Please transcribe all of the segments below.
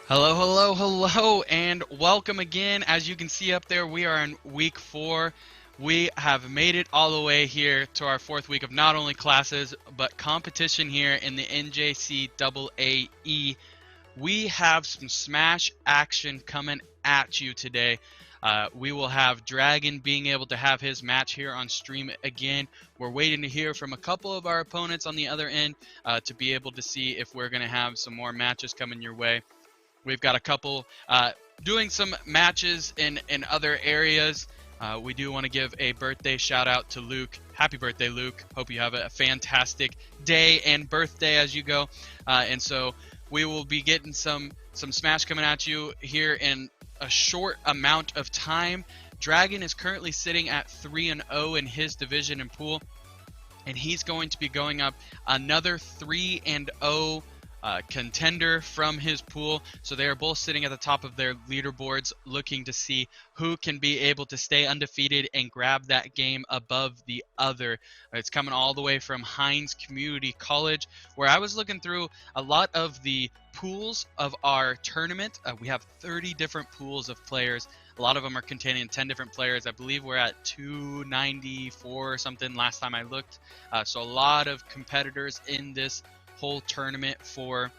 Hello, hello, hello, and welcome again. As you can see up there, we are in week 4. We have made it all the way here to our 4th week of not only classes, but competition here in the NJCAAE. We have some Smash action coming at you today. We will have Dragon being able to have his match here on stream again. We're waiting to hear from a couple of our opponents on the other end to be able to see if we're going to have some more matches coming your way. We've got a couple doing some matches in other areas. We do want to give a birthday shout out to Luke. Happy birthday, Luke. Hope you have a fantastic day and birthday as you go. And so we will be getting some Smash coming at you here in a short amount of time. Dragon is currently sitting at 3-0 in his division and pool, and he's going to be going up another 3-0 contender from his pool. So they are both sitting at the top of their leaderboards looking to see who can be able to stay undefeated and grab that game above the other. It's coming all the way from Hines Community College, where I was looking through a lot of the pools of our tournament. We have 30 different pools of players. A lot of them are containing 10 different players. I believe we're at 294 or something last time I looked. So a lot of competitors in this whole tournament for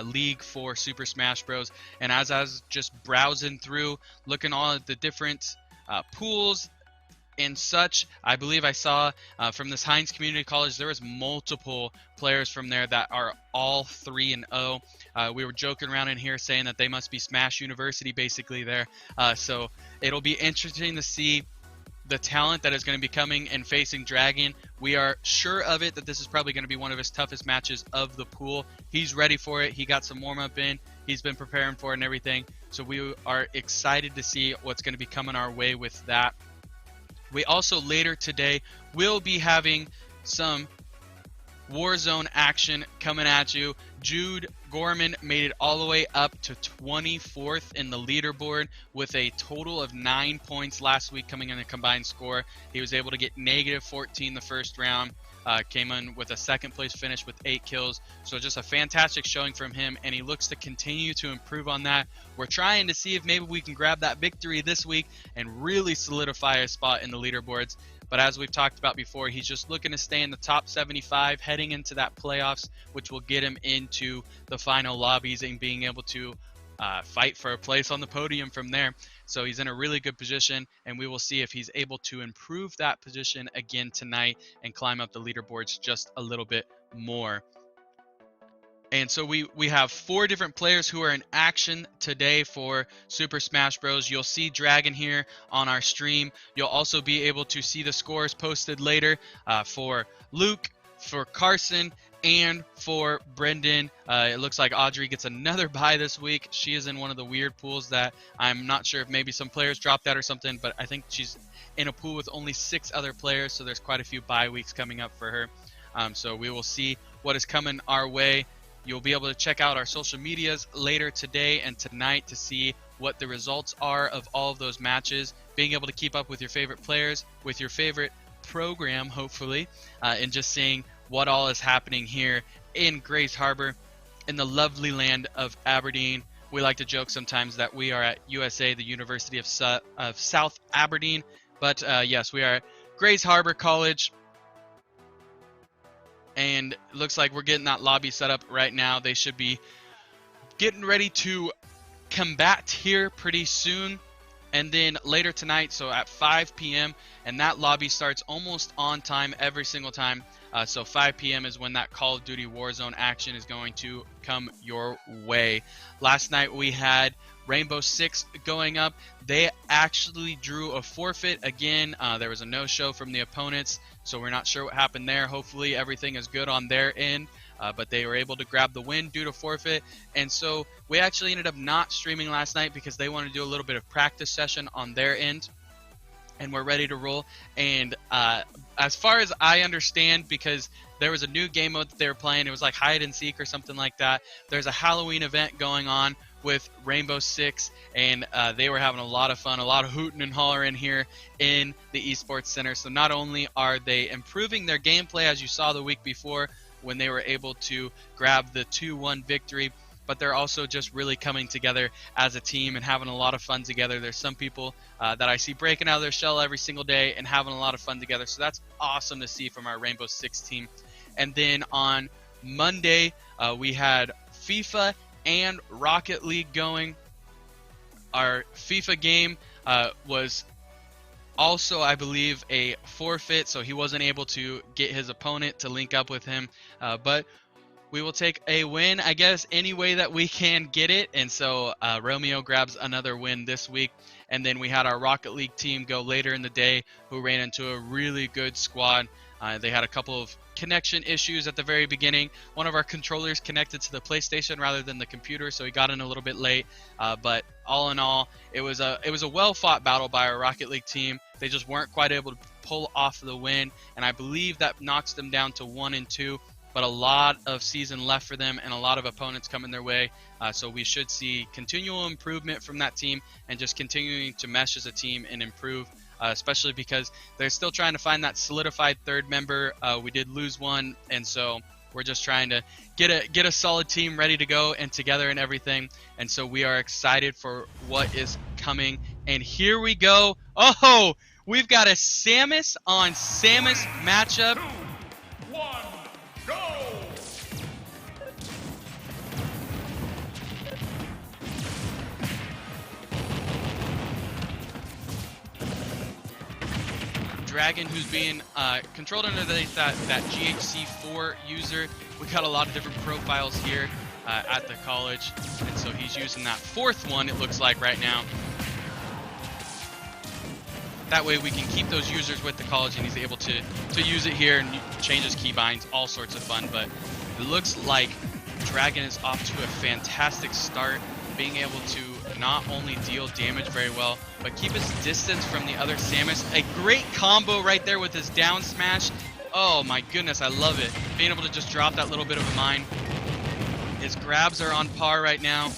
League for Super Smash Bros. And as I was just browsing through, looking all at the different pools and such, I believe I saw from this Hines Community College there was multiple players from there that are all 3-0. We were joking around in here saying that they must be Smash University basically there. So it'll be interesting to see the talent that is going to be coming and facing Dragon. We are sure of it that this is probably going to be one of his toughest matches of the pool. He's ready for it. He got some warm-up in. He's been preparing for it and everything. So we are excited to see what's going to be coming our way with that. We also later today will be having some Warzone action coming at you. Jude Gorman made it all the way up to 24th in the leaderboard with a total of 9 points last week coming in a combined score. He was able to get -14 the first round, came in with a second place finish with 8 kills. So just a fantastic showing from him, and he looks to continue to improve on that. We're trying to see if maybe we can grab that victory this week and really solidify a spot in the leaderboards. But as we've talked about before, he's just looking to stay in the top 75 heading into that playoffs, which will get him into the final lobbies and being able to fight for a place on the podium from there. So he's in a really good position, and we will see if he's able to improve that position again tonight and climb up the leaderboards just a little bit more. And so we have 4 different players who are in action today for Super Smash Bros. You'll see Dragon here on our stream. You'll also be able to see the scores posted later for Luke, for Carson, and for Brendan. It looks like Audrey gets another bye this week. She is in one of the weird pools that I'm not sure if maybe some players dropped out or something, but I think she's in a pool with only 6 other players, so there's quite a few bye weeks coming up for her. So we will see what is coming our way. You'll be able to check out our social medias later today and tonight to see what the results are of all of those matches, being able to keep up with your favorite players, with your favorite program, hopefully, and just seeing what all is happening here in Grays Harbor, in the lovely land of Aberdeen. We like to joke sometimes that we are at USA, the University of South Aberdeen, but yes, we are at Grays Harbor College. And it looks like we're getting that lobby set up right now. They should be getting ready to combat here pretty soon. And then later tonight, so at 5 p.m., and that lobby starts almost on time every single time. So 5 p.m. is when that Call of Duty Warzone action is going to come your way. Last night we had Rainbow Six going up. They actually drew a forfeit again. There was a no-show from the opponents, so we're not sure what happened there. Hopefully everything is good on their end, but they were able to grab the win due to forfeit. And so we actually ended up not streaming last night because they wanted to do a little bit of practice session on their end, and we're ready to roll. And as far as I understand, because there was a new game mode that they were playing, it was like hide and seek or something like that. There's a Halloween event going on with Rainbow Six, and they were having a lot of fun, a lot of hooting and hollering here in the Esports Center. So not only are they improving their gameplay, as you saw the week before when they were able to grab the 2-1 victory, but they're also just really coming together as a team and having a lot of fun together. There's some people that I see breaking out of their shell every single day and having a lot of fun together. So that's awesome to see from our Rainbow Six team. And then on Monday, we had FIFA and Rocket League going. Our FIFA game was also, I believe, a forfeit, so he wasn't able to get his opponent to link up with him. But we will take a win, I guess, any way that we can get it. And so Romeo grabs another win this week. And then we had our Rocket League team go later in the day, who ran into a really good squad. They had a couple of connection issues at the very beginning. One of our controllers connected to the PlayStation rather than the computer, so he got in a little bit late. But all in all, it was a well-fought battle by our Rocket League team. They just weren't quite able to pull off the win, and I believe that knocks them down to 1-2. But a lot of season left for them and a lot of opponents coming their way. So we should see continual improvement from that team and just continuing to mesh as a team and improve, especially because they're still trying to find that solidified third member. We did lose one, and so we're just trying to get a solid team ready to go and together and everything. And so we are excited for what is coming. And here we go. Oh, we've got a Samus on Samus matchup. 3, 2, 1. Go! Dragon, who's being controlled under that GHC4 user. We got a lot of different profiles here at the college, and so he's using that fourth one, it looks like right now. That way we can keep those users with the college, and he's able to use it here and change his keybinds, all sorts of fun. But it looks like Dragon is off to a fantastic start, being able to not only deal damage very well, but keep his distance from the other Samus. A great combo right there with his down smash. Oh my goodness, I love it. Being able to just drop that little bit of a mine. His grabs are on par right now.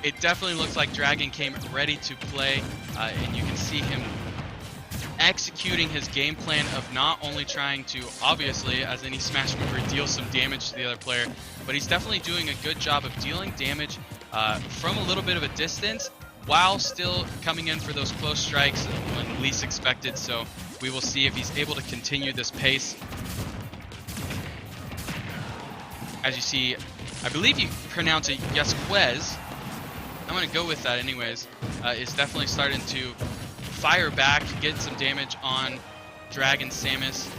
It definitely looks like Dragon came ready to play, and you can see him executing his game plan of not only trying to, obviously, as any Smash member, deal some damage to the other player, but he's definitely doing a good job of dealing damage from a little bit of a distance while still coming in for those close strikes when least expected. So we will see if he's able to continue this pace. As you see, I believe you pronounce it Yasquez. I'm going to go with that anyways. Is definitely starting to fire back, get some damage on Dragon Samus,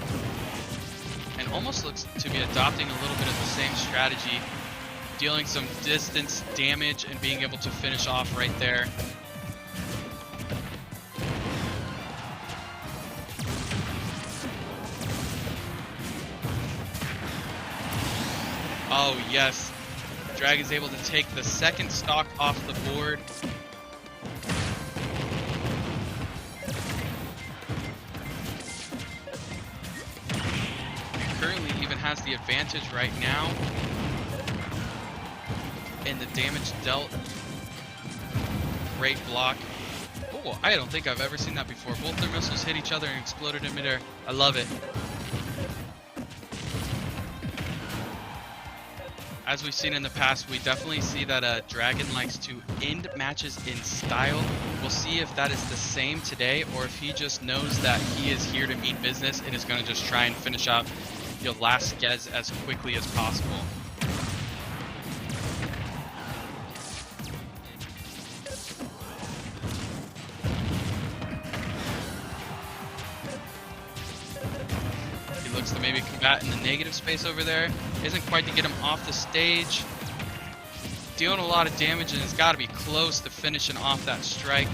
and almost looks to be adopting a little bit of the same strategy, dealing some distance damage and being able to finish off right there. Oh yes, Dragon's able to take the second stock off the board. And currently even has the advantage right now in the damage dealt. Great block. Oh, I don't think I've ever seen that before. Both their missiles hit each other and exploded in midair. I love it. As we've seen in the past, we definitely see that Dragon likes to end matches in style. We'll see if that is the same today, or if he just knows that he is here to mean business and is going to just try and finish up the last Gez as quickly as possible. Looks to maybe combat in the negative space over there. Isn't quite to get him off the stage. Dealing a lot of damage, and it's got to be close to finishing off that strike.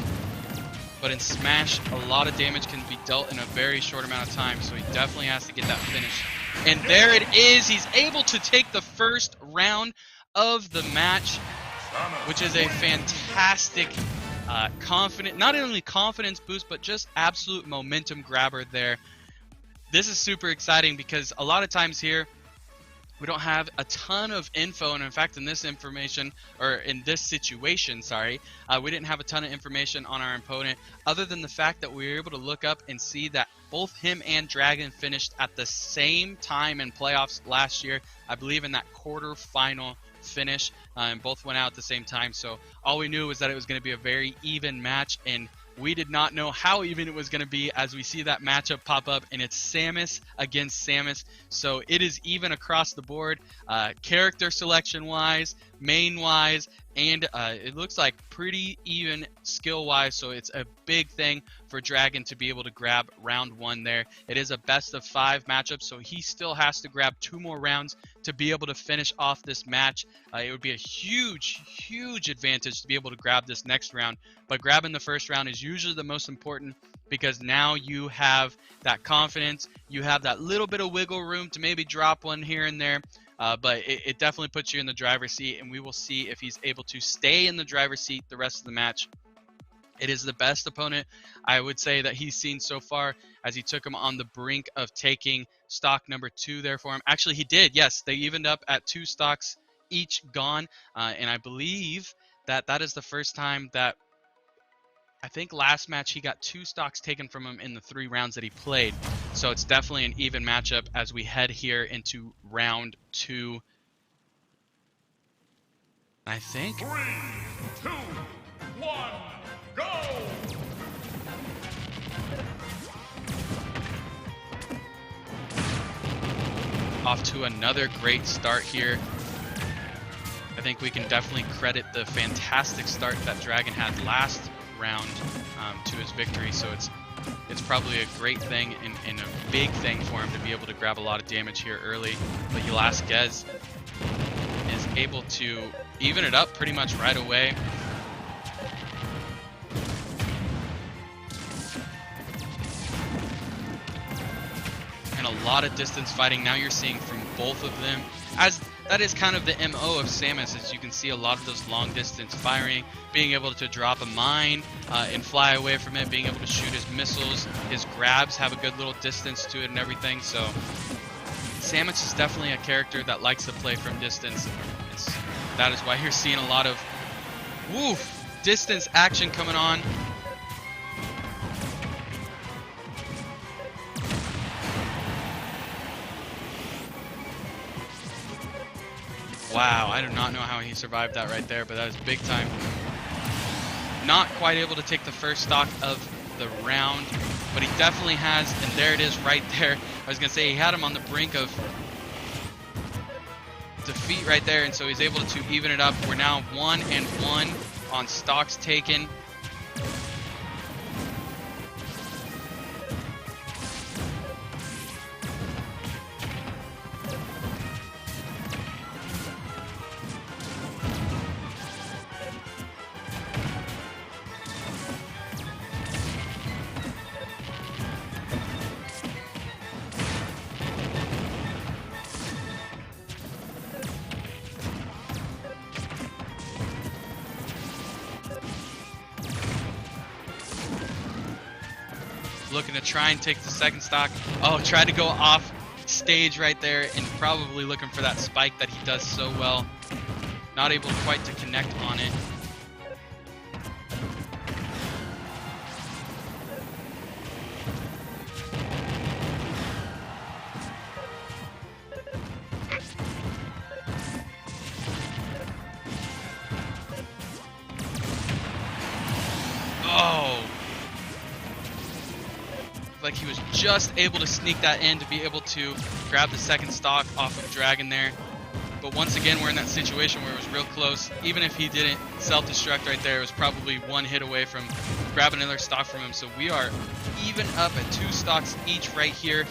But in Smash, a lot of damage can be dealt in a very short amount of time, so he definitely has to get that finish. And there it is. He's able to take the first round of the match, which is a fantastic not only confidence boost, but just absolute momentum grabber there. This is super exciting because a lot of times here, We don't have a ton of info, and in fact, in this information, or in this situation, sorry, we didn't have a ton of information on our opponent, other than the fact that we were able to look up and see that both him and Dragon finished at the same time in playoffs last year, I believe in that quarterfinal finish, and both went out at the same time. So all we knew was that it was going to be a very even match, and we did not know how even it was going to be as we see that matchup pop up, and it's Samus against Samus. So it is even across the board, character selection wise, main wise, and it looks like pretty even skill wise. So it's a big thing for Dragon to be able to grab round 1 there. It is a best of 5 matchup, so he still has to grab 2 more rounds to be able to finish off this match. It would be a huge advantage to be able to grab this next round, but grabbing the first round is usually the most important, because now you have that confidence, you have that little bit of wiggle room to maybe drop one here and there, but it definitely puts you in the driver's seat, and we will see if he's able to stay in the driver's seat the rest of the match. It is the best opponent I would say that he's seen so far, as he took him on the brink of taking stock number 2 there for him. Actually, he did. Yes, they evened up at 2 stocks each gone, and I believe that that is the first time that, I think last match he got 2 stocks taken from him in the 3 rounds that he played. So it's definitely an even matchup as we head here into round 2. I think 3, 2, 1, go! off to another great start here. I think we can definitely credit the fantastic start that Dragon had last round to his victory. So it's probably a great thing and a big thing for him to be able to grab a lot of damage here early. But Velasquez is able to even it up pretty much right away. And a lot of distance fighting now you're seeing from both of them, as that is kind of the MO of Samus. As you can see, a lot of those long distance firing, being able to drop a mine and fly away from it, being able to shoot his missiles, his grabs have a good little distance to it and everything. So Samus is definitely a character that likes to play from distance. That is why you're seeing a lot of distance action coming on. Wow, I do not know how he survived that right there, but that is big time. Not quite able to take the first stock of the round, but he definitely has, and there it is right there. I was going to say he had him on the brink of defeat right there, and so he's able to even it up. We're now 1-1 on stocks taken. Looking to try and take the second stock. Oh, tried to go off stage right there, and probably looking for that spike that he does so well. Not able quite to connect on it. Oh! Like he was just able to sneak that in to be able to grab the second stock off of Dragon there. But once again, we're in that situation where it was real close. Even if he didn't self-destruct right there, it was probably one hit away from grabbing another stock from him. So we are even up at 2 stocks each right here.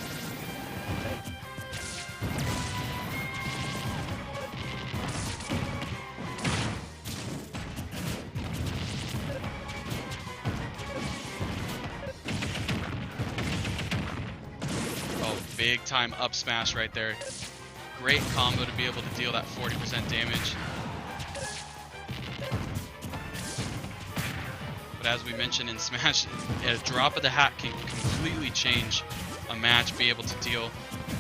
Big time up smash right there. Great combo to be able to deal that 40% damage. But as we mentioned in Smash, a drop of the hat can completely change a match, be able to deal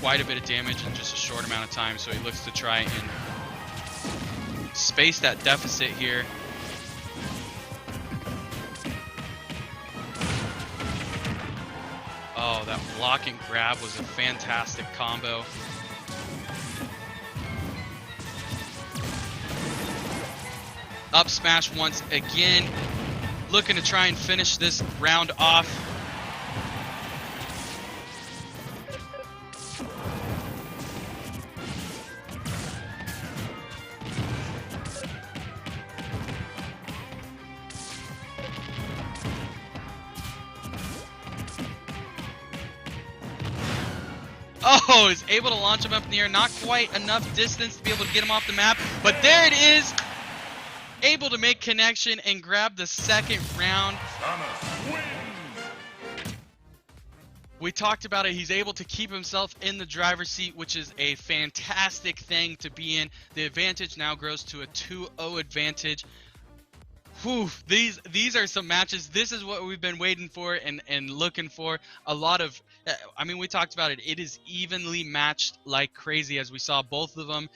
quite a bit of damage in just a short amount of time, so he looks to try and space that deficit here. Oh, that block and grab was a fantastic combo. Up smash once again, looking to try and finish this round off. Oh, is able to launch him up in the air. Not quite enough distance to be able to get him off the map, but there it is. Able to make connection and grab the second round. We talked about it. He's able to keep himself in the driver's seat, which is a fantastic thing to be in. The advantage now grows to a 2-0 advantage. Whew, these are some matches. This is what we've been waiting for and looking for. A lot of, I mean, we talked about it. It is evenly matched like crazy, as we saw both of them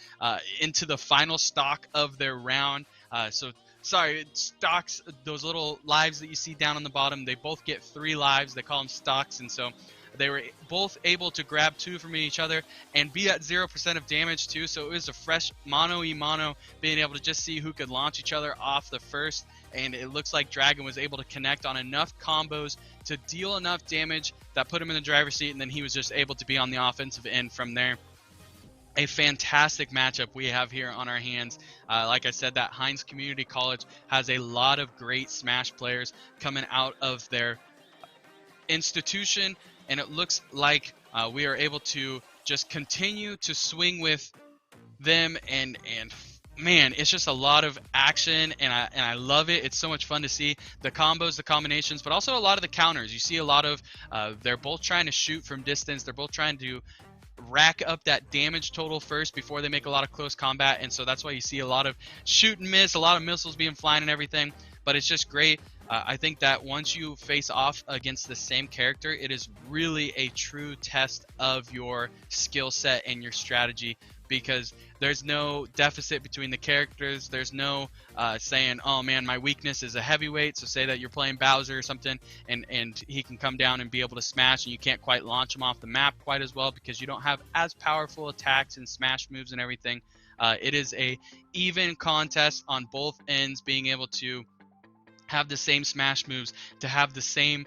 into the final stock of their round. So sorry, stocks, those little lives that you see down on the bottom, they both get 3 lives. They call them stocks, and so they were both able to grab 2 from each other and be at 0% of damage too. So it was a fresh mano-y-mano, being able to just see who could launch each other off the first. And it looks like Dragon was able to connect on enough combos to deal enough damage that put him in the driver's seat, and then he was just able to be on the offensive end from there. A fantastic matchup we have here on our hands. Like I said, that Heinz Community College has a lot of great Smash players coming out of their institution, and it looks like we are able to just continue to swing with them, and man, it's just a lot of action, and I love it. It's so much fun to see the combos, the combinations, but also a lot of the counters. You see a lot of they're both trying to shoot from distance. They're both trying to rack up that damage total first before they make a lot of close combat, and so that's why you see a lot of shoot and miss, a lot of missiles being flying and everything. But it's just great. I think that once you face off against the same character, it is really a true test of your skill set and your strategy, because there's no deficit between the characters. There's no saying, oh man, my weakness is a heavyweight. So say that you're playing Bowser or something, and he can come down and be able to smash, and you can't quite launch him off the map quite as well because you don't have as powerful attacks and smash moves and everything. It is a even contest on both ends, being able to have the same smash moves, to have the same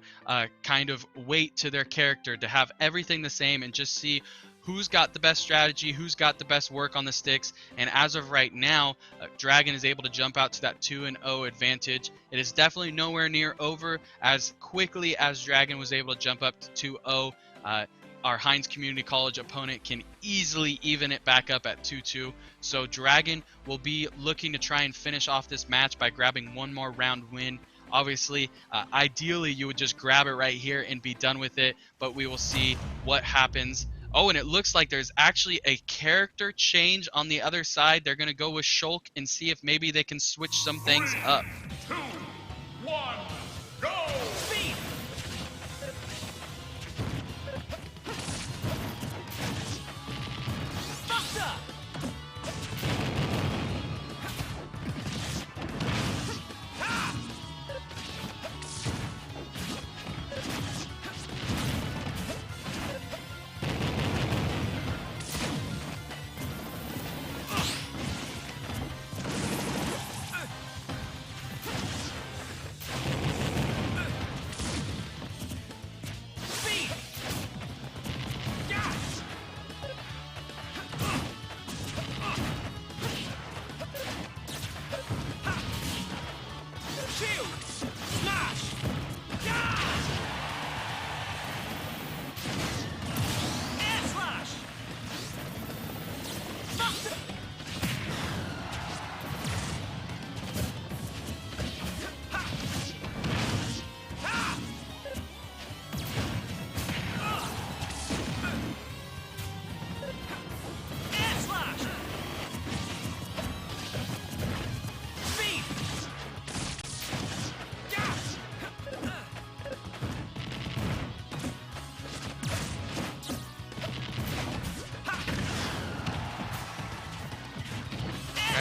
kind of weight to their character, to have everything the same, and just see who's got the best strategy, who's got the best work on the sticks. And as of right now, Dragon is able to jump out to that 2-0 advantage. It is definitely nowhere near over. As quickly as Dragon was able to jump up to 2-0, our Heinz Community College opponent can easily even it back up at 2-2. So Dragon will be looking to try and finish off this match by grabbing one more round win. Obviously, ideally you would just grab it right here and be done with it, but we will see what happens. Oh, and it looks like there's actually a character change on the other side. They're going to go with Shulk and see if maybe they can switch some things up. 3, 2, 1, go! Speed!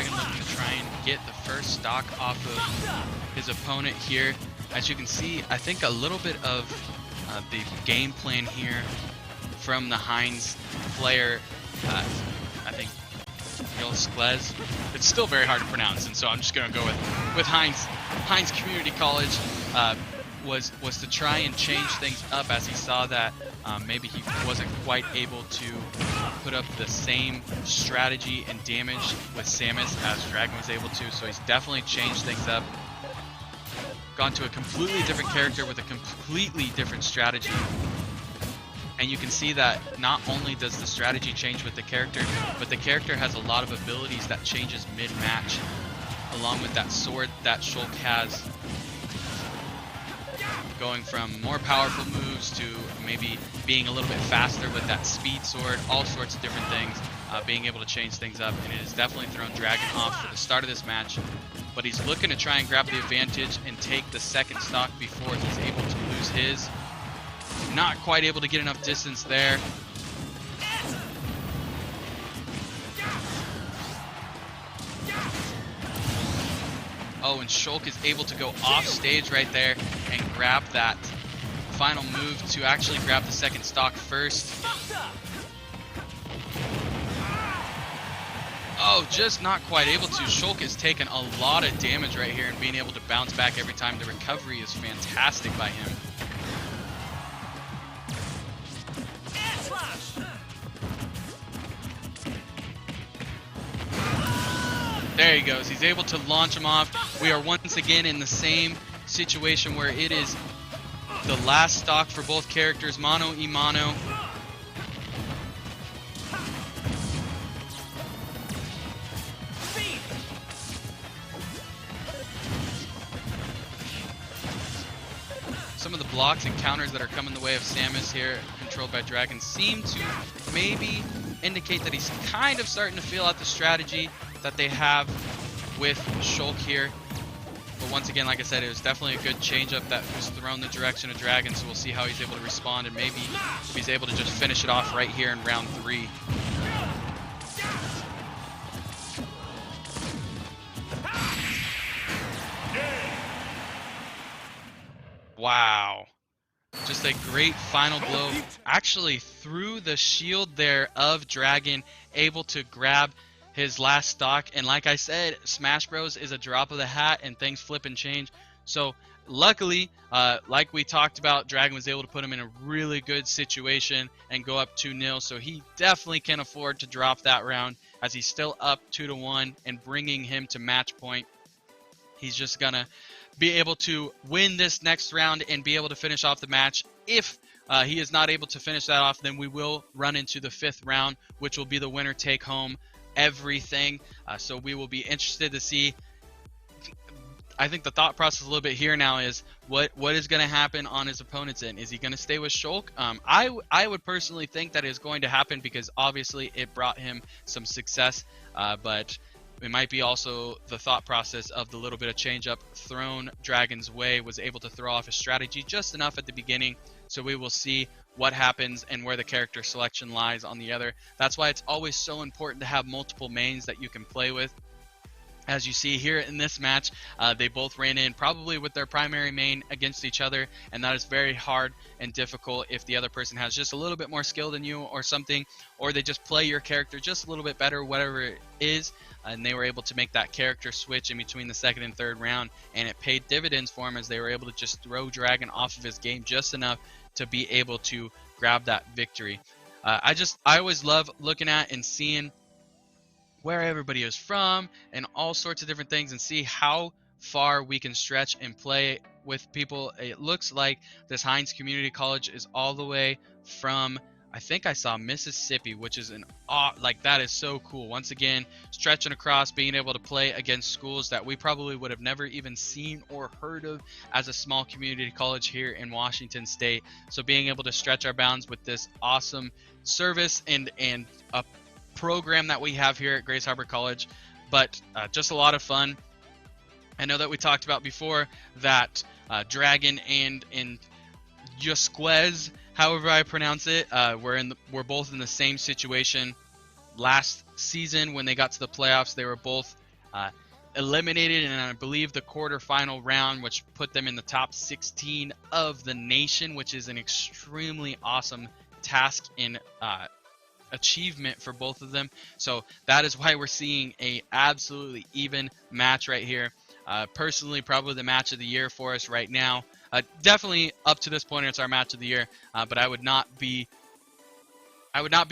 Dragon looking to try and get the first stock off of his opponent here. As you can see, I think a little bit of the game plan here from the Heinz player, I think Skles. It's still very hard to pronounce, and so I'm just going to go with Heinz Community College. Was to try and change things up as he saw that maybe he wasn't quite able to put up the same strategy and damage with Samus as Dragon was able to. So he's definitely changed things up, gone to a completely different character with a completely different strategy. And you can see that not only does the strategy change with the character, but the character has a lot of abilities that changes mid-match, along with that sword that Shulk has, going from more powerful moves to maybe being a little bit faster with that speed sword, all sorts of different things, being able to change things up. And it has definitely thrown Dragon off for the start of this match, but he's looking to try and grab the advantage and take the second stock before he's able to lose his. Not quite able to get enough distance there. Oh, and Shulk is able to go off stage right there and grab that final move to actually grab the second stock first. Oh, just not quite able to. Shulk has taken a lot of damage right here and being able to bounce back every time. The recovery is fantastic by him. There he goes. He's able to launch him off. We are once again in the same situation where it is the last stock for both characters, mano y mano. Some of the blocks and counters that are coming the way of Samus here, controlled by Dragon, seem to maybe indicate that he's kind of starting to feel out the strategy that they have with Shulk here. But once again, like I said, it was definitely a good change-up that was thrown the direction of Dragon, so we'll see how he's able to respond, and maybe if he's able to just finish it off right here in round 3. Wow. Just a great final blow. Actually through the shield there of Dragon, able to grab his last stock. And like I said, Smash Bros is a drop of the hat and things flip and change. So luckily, like we talked about, Dragon was able to put him in a really good situation and go up 2-0. So he definitely can afford to drop that round, as he's still up 2-1 and bringing him to match point. He's just gonna be able to win this next round and be able to finish off the match. If he is not able to finish that off, then we will run into the 5th round, which will be the winner take home everything. So we will be interested to see. I think the thought process a little bit here now is what is going to happen on his opponent's end. Is he going to stay with Shulk? I would personally think that is going to happen, because obviously it brought him some success, but it might be also the thought process of the little bit of change up thrown Dragon's way, was able to throw off his strategy just enough at the beginning. So we will see what happens and where the character selection lies on the other. That's why it's always so important to have multiple mains that you can play with. As you see here in this match, they both ran in probably with their primary main against each other, and that is very hard and difficult if the other person has just a little bit more skill than you or something, or they just play your character just a little bit better, whatever it is, and they were able to make that character switch in between the 2nd and 3rd round, and it paid dividends for him, as they were able to just throw Dragon off of his game just enough to be able to grab that victory. I always love looking at and seeing where everybody is from and all sorts of different things, and see how far we can stretch and play with people. It looks like this Heinz Community College is all the way from, I think I saw Mississippi, which is that is so cool. Once again, stretching across, being able to play against schools that we probably would have never even seen or heard of as a small community college here in Washington State. So being able to stretch our bounds with this awesome service and a program that we have here at Grace Harbor College, but just a lot of fun. I know that we talked about before that Dragon and Jusquez, however I pronounce it, we're both in the same situation last season when they got to the playoffs. They were both eliminated in, I believe, the quarterfinal round, which put them in the top 16 of the nation, which is an extremely awesome task in achievement for both of them. So that is why we're seeing a absolutely even match right here. Personally, probably the match of the year for us right now. Definitely up to this point, it's our match of the year. But I would not be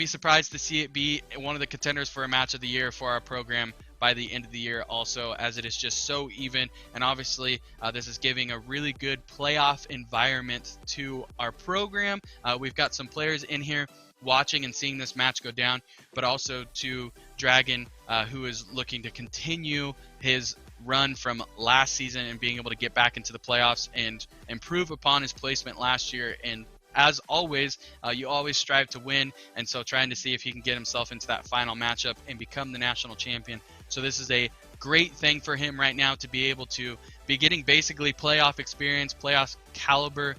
surprised to see it be one of the contenders for a match of the year for our program by the end of the year also, as it is just so even. And obviously this is giving a really good playoff environment to our program. We've got some players in here watching and seeing this match go down, but also to Dragon, who is looking to continue his run from last season and being able to get back into the playoffs and improve upon his placement last year. And as always, you always strive to win, and so trying to see if he can get himself into that final matchup and become the national champion. So this is a great thing for him right now, to be able to be getting basically playoff experience, playoff caliber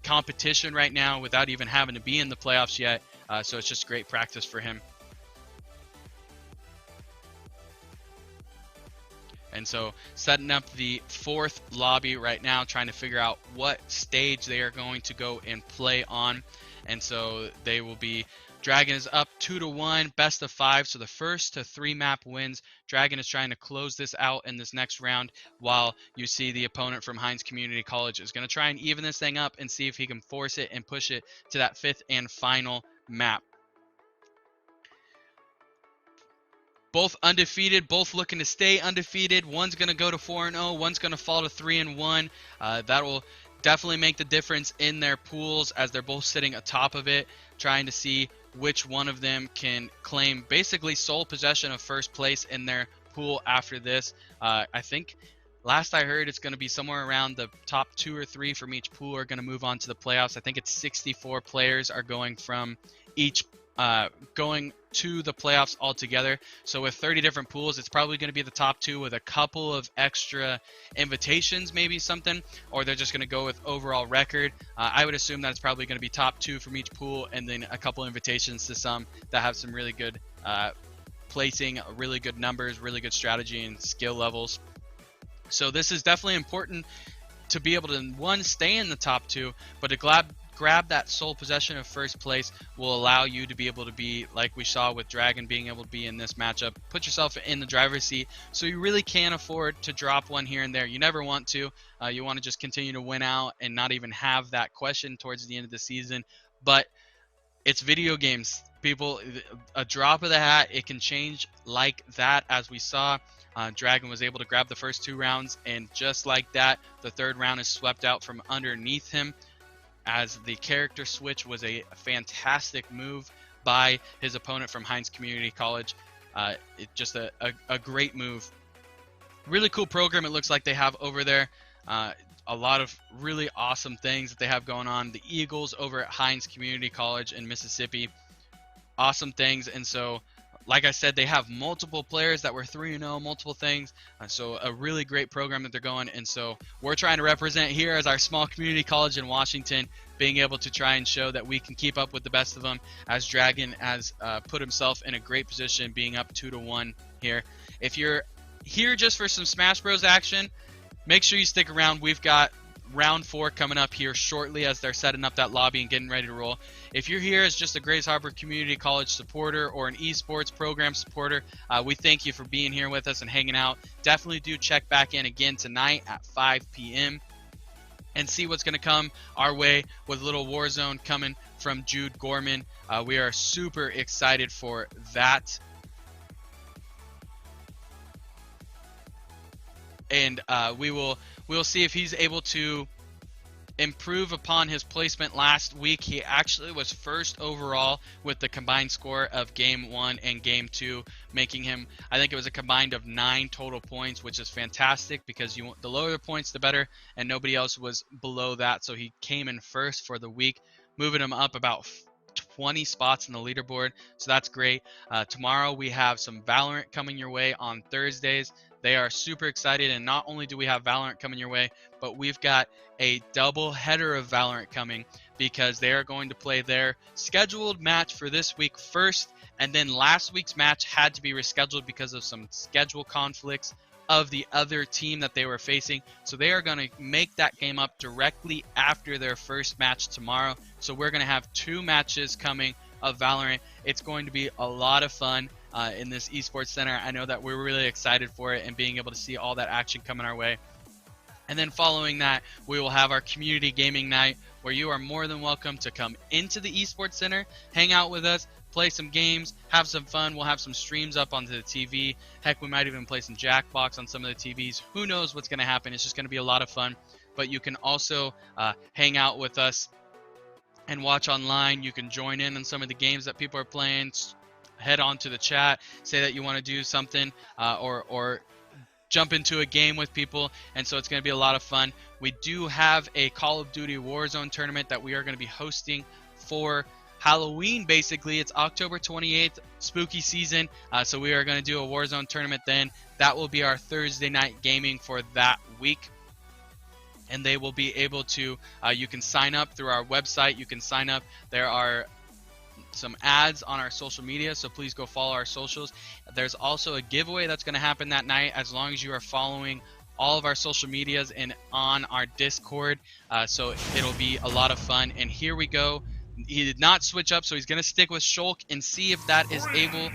competition right now without even having to be in the playoffs yet. So it's just great practice for him. And so setting up the fourth lobby right now, trying to figure out what stage they are going to go and play on. And so they will be, Dragon is up 2-1, best of 5. So the first to 3 map wins. Dragon is trying to close this out in this next round, while you see the opponent from Hines Community College is going to try and even this thing up and see if he can force it and push it to that 5th and final map. Both undefeated, both looking to stay undefeated. One's going to go to 4-0, one's going to fall to 3-1. That will definitely make the difference in their pools, as they're both sitting atop of it, trying to see which one of them can claim basically sole possession of first place in their pool after this. I think last I heard, it's going to be somewhere around the top 2 or 3 from each pool are going to move on to the playoffs. I think it's 64 players are going from each going to the playoffs altogether. So with 30 different pools, it's probably going to be the top 2 with a couple of extra invitations, maybe something, or they're just going to go with overall record. I would assume that it's probably going to be top 2 from each pool, and then a couple invitations to some that have some really good placing, really good numbers, really good strategy and skill levels. So this is definitely important to be able to, one, stay in the top 2, but to grab that sole possession of first place will allow you to be able to be, like we saw with Dragon being able to be in this matchup, put yourself in the driver's seat. So you really can't afford to drop one here and there. You never want to. You want to just continue to win out and not even have that question towards the end of the season. But it's video games, people. A drop of the hat, it can change like that, as we saw. Dragon was able to grab the first 2 rounds, and just like that, the 3rd round is swept out from underneath him, as the character switch was a fantastic move by his opponent from Hines Community College. Just a great move. Really cool program it looks like they have over there. A lot of really awesome things that they have going on. The Eagles over at Hines Community College in Mississippi. Awesome things. And so, like I said, they have multiple players that were 3-0, multiple things. So a really great program that they're going. And so we're trying to represent here as our small community college in Washington, being able to try and show that we can keep up with the best of them, as Dragon has put himself in a great position, being up 2-1 here. If you're here just for some Smash Bros action, make sure you stick around. We've got round 4 coming up here shortly, as they're setting up that lobby and getting ready to roll. If you're here as just a Grays Harbor Community College supporter or an esports program supporter, we thank you for being here with us and hanging out. Definitely do check back in again tonight at 5 p.m. and see what's going to come our way with a little Warzone coming from Jude Gorman. We are super excited for that. And we'll see if he's able to improve upon his placement last week. He actually was 1st overall with the combined score of Game 1 and Game 2, making him, I think it was a combined of 9 total points, which is fantastic, because the lower the points, the better, and nobody else was below that. So he came in 1st for the week, moving him up about 20 spots in the leaderboard, so that's great. Tomorrow we have some Valorant coming your way on Thursdays. They are super excited, and not only do we have Valorant coming your way, but we've got a double header of Valorant coming, because they are going to play their scheduled match for this week first, and then last week's match had to be rescheduled because of some schedule conflicts of the other team that they were facing. So they are going to make that game up directly after their first match tomorrow. So we're going to have 2 matches coming of Valorant. It's going to be a lot of fun in this esports center. I know that we're really excited for it and being able to see all that action coming our way. And then following that, we will have our community gaming night, where you are more than welcome to come into the esports center, hang out with us, play some games, have some fun. We'll have some streams up onto the TV. Heck, we might even play some Jackbox on some of the TVs. Who knows what's going to happen? It's just going to be a lot of fun. But you can also hang out with us and watch online. You can join in on some of the games that people are playing. Head on to the chat, say that you want to do something, or jump into a game with people, and so it's going to be a lot of fun. We do have a Call of Duty Warzone tournament that we are going to be hosting for Halloween. Basically, it's October 28th, spooky season, so we are going to do a Warzone tournament then. That will be our Thursday night gaming for that week, and they will be able to, you can sign up through our website. You can sign up. There are some ads on our social media, so please go follow our socials. There's also a giveaway that's going to happen that night, as long as you are following all of our social medias and on our Discord, so it'll be a lot of fun. And here we go. He did not switch up, so he's going to stick with Shulk and see if that is able,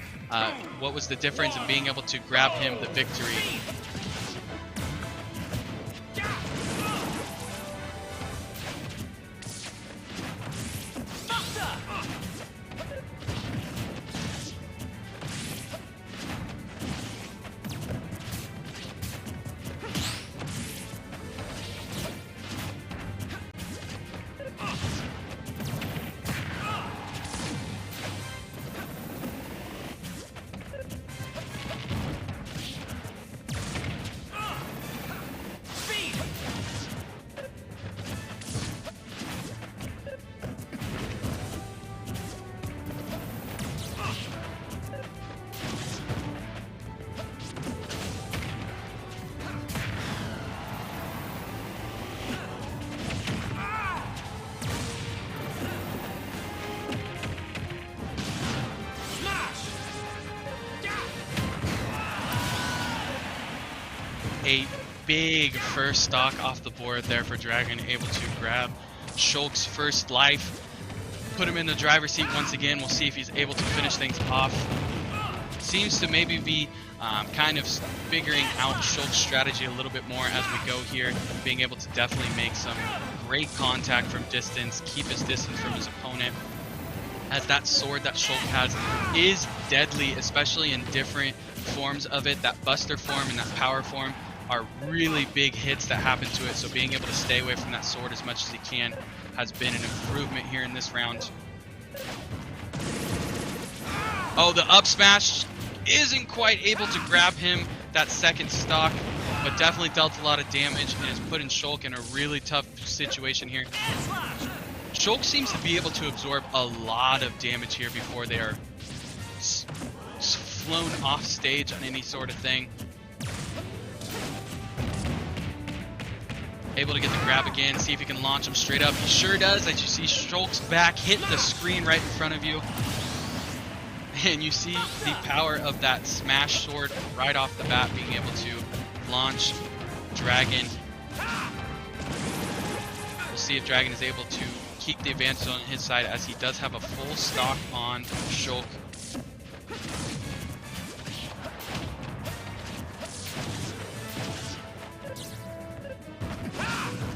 what was the difference in being able to grab him the victory. A big first stock off the board there for Dragon, able to grab Shulk's first life, put him in the driver's seat once again. We'll see if he's able to finish things off. Seems to maybe be kind of figuring out Shulk's strategy a little bit more as we go here, being able to definitely make some great contact from distance, keep his distance from his opponent, as that sword that Shulk has is deadly, especially in different forms of it. That buster form and that power form are really big hits that happen to it, so being able to stay away from that sword as much as he can has been an improvement here in this round. Oh, the up smash isn't quite able to grab him that second stock, but definitely dealt a lot of damage and is putting Shulk in a really tough situation here. Shulk seems to be able to absorb a lot of damage here before they are flown off stage on any sort of thing. Able to get the grab again, see if he can launch him straight up. He sure does, as you see Shulk's back hit the screen right in front of you. And you see the power of that smash sword right off the bat, being able to launch Dragon. We'll see if Dragon is able to keep the advantage on his side, as he does have a full stock on Shulk.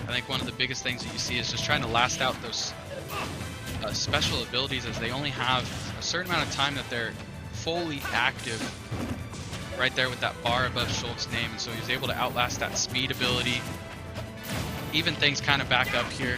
I think one of the biggest things that you see is just trying to last out those special abilities, as they only have a certain amount of time that they're fully active right there with that bar above Shulk's name, and so he's able to outlast that speed ability. Even things kind of back up here.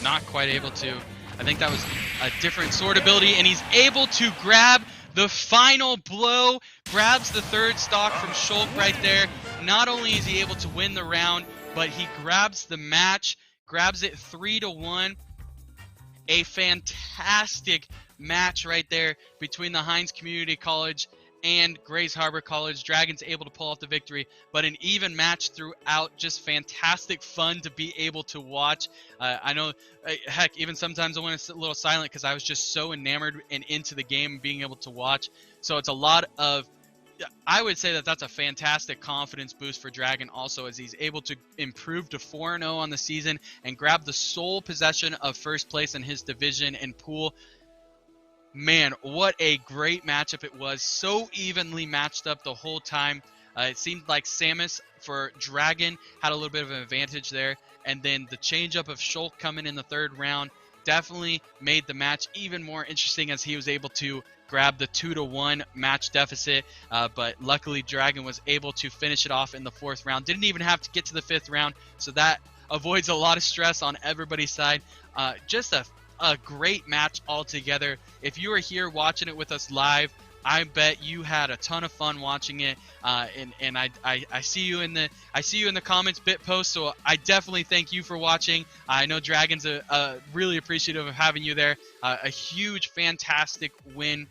Not quite able to. I think that was a different sword ability, and he's able to grab The final blow grabs the third stock from Shulk right there. Not only is he able to win the round, but he grabs the match, grabs it 3-1. A fantastic match right there between the Hines Community College and Grays Harbor College. Dragons able to pull off the victory, but an even match throughout. Just fantastic fun to be able to watch. I know, heck, even sometimes I went a little silent because I was just so enamored and into the game and being able to watch. So it's a lot of, I would say that that's a fantastic confidence boost for Dragon also, as he's able to improve to 4-0 on the season and grab the sole possession of first place in his division and pool. Man, what a great matchup it was. So evenly matched up the whole time. It seemed like Samus for Dragon had a little bit of an advantage there. And then the changeup of Shulk coming in the third round definitely made the match even more interesting, as he was able to grab the 2-1 match deficit. But luckily, Dragon was able to finish it off in the fourth round. Didn't even have to get to the fifth round, so that avoids a lot of stress on everybody's side. Just a great match altogether. If you were here watching it with us live, I bet you had a ton of fun watching it. And I see you in the comments bit post, so I definitely thank you for watching. I know Dragon's really appreciative of having you there. A huge, fantastic win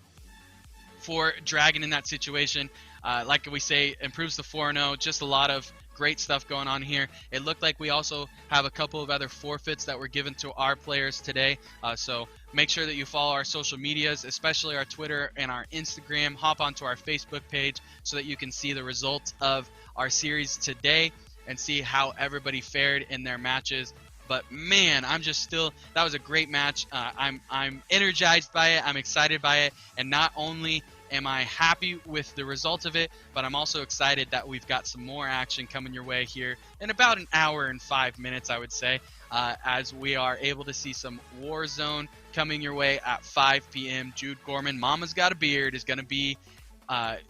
for Dragon in that situation. Like we say, improves the 4-0. Just a lot of great stuff going on here. It looked like we also have a couple of other forfeits that were given to our players today. So make sure that you follow our social medias, especially our Twitter and our Instagram. Hop onto our Facebook page so that you can see the results of our series today and see how everybody fared in their matches. But man, that was a great match. I'm energized by it. I'm excited by it. And not only am I happy with the result of it, but I'm also excited that we've got some more action coming your way here in about an hour and 5 minutes, I would say, as we are able to see some Warzone coming your way at 5 p.m. Jude Gorman, Mama's Got a Beard, is going to be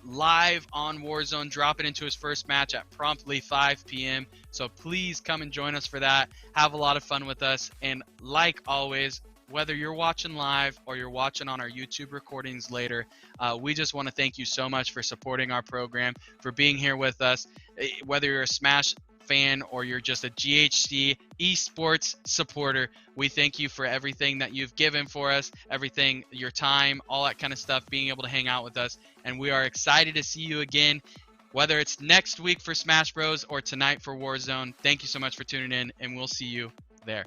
live on Warzone, dropping into his first match at promptly 5 p.m. So please come and join us for that. Have a lot of fun with us. And like always, whether you're watching live or you're watching on our YouTube recordings later, we just want to thank you so much for supporting our program, for being here with us. Whether you're a Smash fan or you're just a GHC esports supporter, we thank you for everything that you've given for us, everything, your time, all that kind of stuff, being able to hang out with us. And we are excited to see you again, whether it's next week for Smash Bros or tonight for Warzone. Thank you so much for tuning in, and we'll see you there.